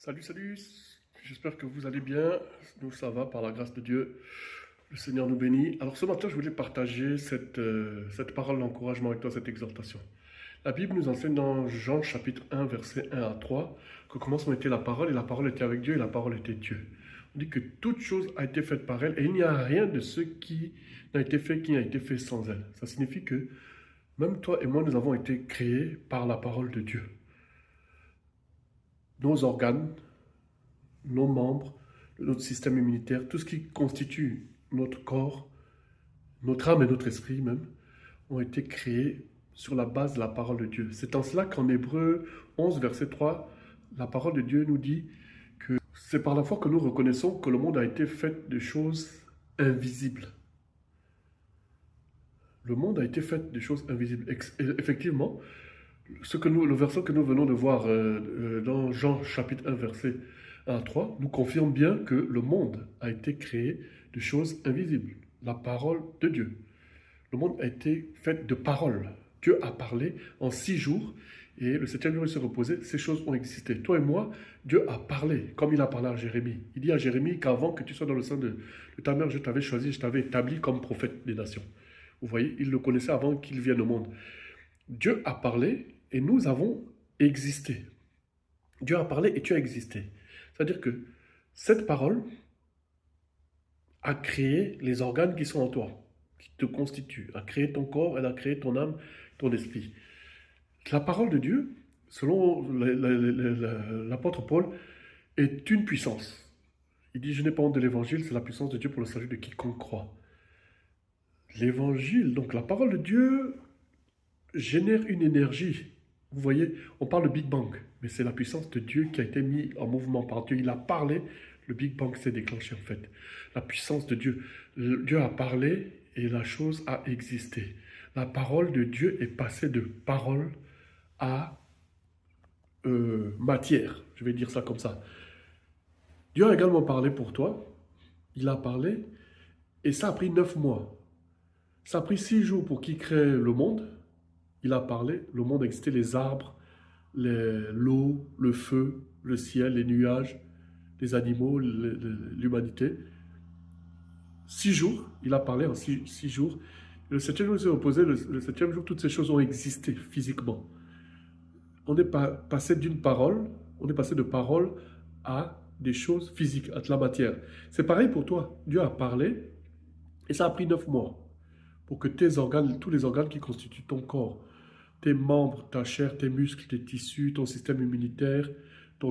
Salut, salut, j'espère que vous allez bien. Nous, ça va par la grâce de Dieu. Le Seigneur nous bénit. Alors ce matin, je voulais partager cette parole d'encouragement avec toi, cette exhortation. La Bible nous enseigne dans Jean chapitre 1, verset 1 à 3, que commencement était la parole, et la parole était avec Dieu, et la parole était Dieu. On dit que toute chose a été faite par elle, et il n'y a rien de ce qui n'a été fait qui n'a été fait sans elle. Ça signifie que même toi et moi, nous avons été créés par la parole de Dieu. Nos organes, nos membres, notre système immunitaire, tout ce qui constitue notre corps, notre âme et notre esprit même, ont été créés sur la base de la parole de Dieu. C'est en cela qu'en Hébreu 11, verset 3, la parole de Dieu nous dit que c'est par la foi que nous reconnaissons que le monde a été fait de choses invisibles. Le monde a été fait de choses invisibles. Effectivement, le verset que nous venons de voir dans Jean chapitre 1, verset 1 à 3, nous confirme bien que le monde a été créé de choses invisibles. La parole de Dieu. Le monde a été fait de paroles. Dieu a parlé en 6 jours et le septième jour il s'est reposé. Ces choses ont existé. Toi et moi, Dieu a parlé comme il a parlé à Jérémie. Il dit à Jérémie qu'avant que tu sois dans le sein de ta mère, je t'avais choisi, je t'avais établi comme prophète des nations. Vous voyez, il le connaissait avant qu'il vienne au monde. Dieu a parlé et nous avons existé. Dieu a parlé et tu as existé. C'est-à-dire que cette parole a créé les organes qui sont en toi, qui te constituent, a créé ton corps, elle a créé ton âme, ton esprit. La parole de Dieu, selon l'apôtre Paul, est une puissance. Il dit, je n'ai pas honte de l'évangile, c'est la puissance de Dieu pour le salut de quiconque croit. L'évangile, donc la parole de Dieu, génère une énergie. Vous voyez, on parle de Big Bang, mais c'est la puissance de Dieu qui a été mise en mouvement par Dieu. Il a parlé, le Big Bang s'est déclenché en fait. La puissance de Dieu. Dieu a parlé et la chose a existé. La parole de Dieu est passée de parole à matière. Je vais dire ça comme ça. Dieu a également parlé pour toi. Il a parlé et ça a pris 9 mois. Ça a pris 6 jours pour qu'il crée le monde. Il a parlé, le monde existait, les arbres, l'eau, le feu, le ciel, les nuages, les animaux, l'humanité. 6 jours, il a parlé en 6 jours. Le septième jour, il s'est reposé. Le septième jour, toutes ces choses ont existé physiquement. On est passé d'une parole, on est passé de parole à des choses physiques, à de la matière. C'est pareil pour toi. Dieu a parlé et ça a pris 9 mois pour que tes organes, tous les organes qui constituent ton corps, tes membres, ta chair, tes muscles, tes tissus, ton système immunitaire,